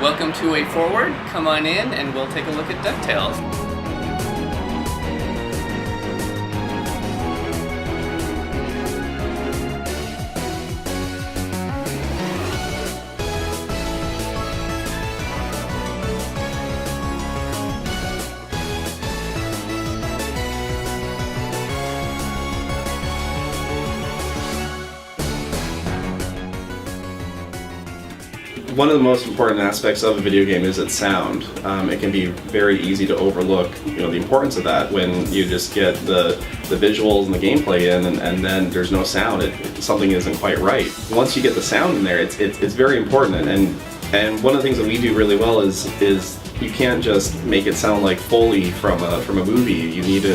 Welcome to Way Forward. Come on in and we'll take a look at DuckTales. One of the most important aspects of a video game is its sound. It can be very easy to overlook, the importance of that when you just get the visuals and the gameplay in, and then there's no sound. Something isn't quite right. Once you get the sound in there, it's very important. And one of the things that we do really well is you can't just make it sound like Foley from a movie. You need to.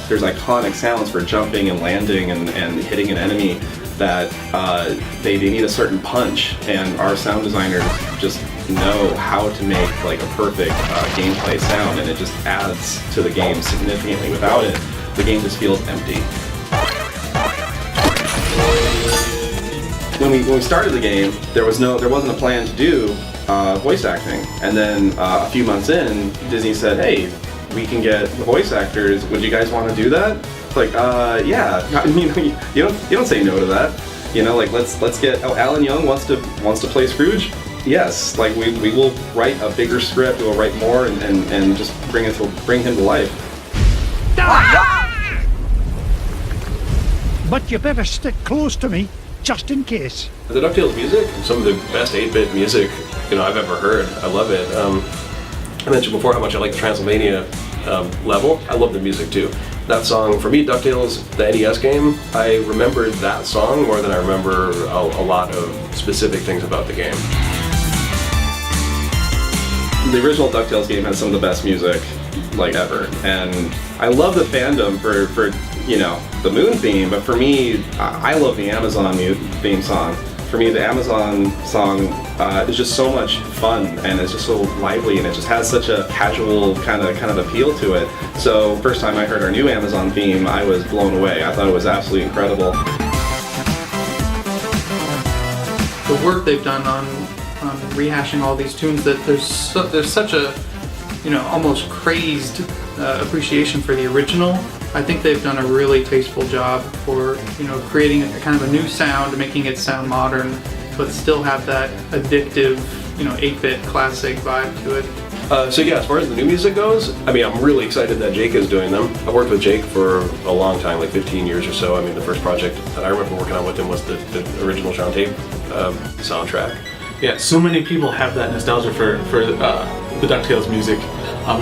There's iconic sounds for jumping and landing and hitting an enemy that they need a certain punch, and our sound designers just know how to make like a perfect gameplay sound, and it just adds to the game significantly. Without it, the game just feels empty. When we started the game, there wasn't a plan to do voice acting, and then a few months in, Disney said, "Hey, we can get the voice actors. Would you guys want to do that?" Like, yeah. I mean, you don't say no to that. Like let's get. Oh, Alan Young wants to play Scrooge. Yes, like we will write a bigger script. We'll write more and just bring him to life. But you better stick close to me, just in case. The DuckTales music, some of the best 8-bit music I've ever heard. I love it. I mentioned before how much I like the Transylvania level. I love the music too. That song, for me, DuckTales, the NES game, I remembered that song more than I remember a lot of specific things about the game. The original DuckTales game has some of the best music ever, and I love the fandom for the Moon theme, but for me, I love the Amazon theme song. For me, the Amazon song is just so much fun, and it's just so lively, and it just has such a casual kind of appeal to it. So first time I heard our new Amazon theme, I was blown away. I thought it was absolutely incredible. The work they've done on rehashing all these tunes, that there's such a almost crazed appreciation for the original. I think they've done a really tasteful job for creating a kind of a new sound, making it sound modern, but still have that addictive 8-bit classic vibe to it. So yeah, as far as the new music goes, I mean, I'm really excited that Jake is doing them. I've worked with Jake for a long time, like 15 years or so. I mean, the first project that I remember working on with him was the original Sean Tape soundtrack. Yeah, so many people have that nostalgia for the DuckTales music,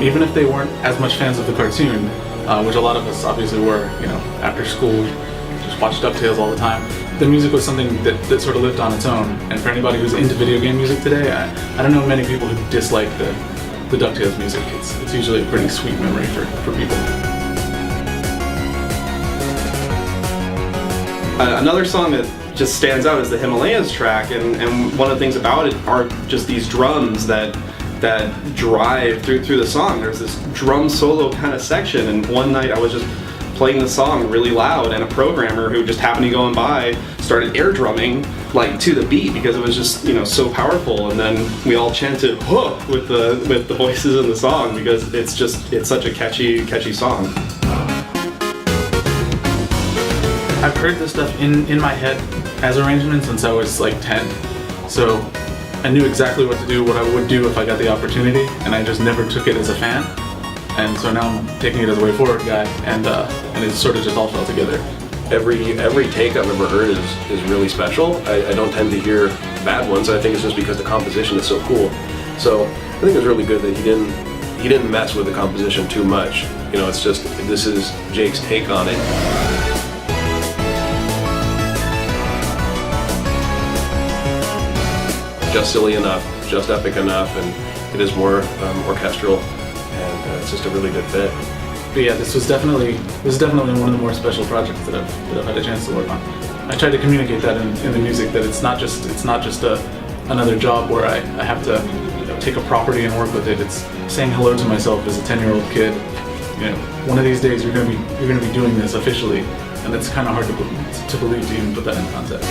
even if they weren't as much fans of the cartoon, which a lot of us obviously were. After school, just watched DuckTales all the time. The music was something that sort of lived on its own, and for anybody who's into video game music today, I don't know many people who dislike the DuckTales music. It's usually a pretty sweet memory for people. Another song that just stands out is the Himalayas track, and one of the things about it are just these drums that drive through the song. There's this drum solo kind of section, and one night I was just playing the song really loud, and a programmer who just happened to go by started air drumming to the beat because it was just so powerful, and then we all chanted "Huh" with the voices in the song because it's such a catchy song. I've heard this stuff in my head as arrangements since I was like 10, so I knew exactly what to do, what I would do if I got the opportunity, and I just never took it as a fan. And so now I'm taking it as a Way Forward guy, and it sort of just all fell together. Every take I've ever heard is really special. I don't tend to hear bad ones. I think it's just because the composition is so cool. So I think it's really good that he didn't mess with the composition too much. It's just, this is Jake's take on it. Just silly enough, just epic enough, and it is more orchestral, and it's just a really good fit. But yeah, this is definitely one of the more special projects that I've had a chance to work on. I tried to communicate that in the music, that it's not just another job where I have to take a property and work with it. It's saying hello to myself as a 10-year-old kid. One of these days you're gonna be doing this officially, and it's kind of hard to believe to even put that in context.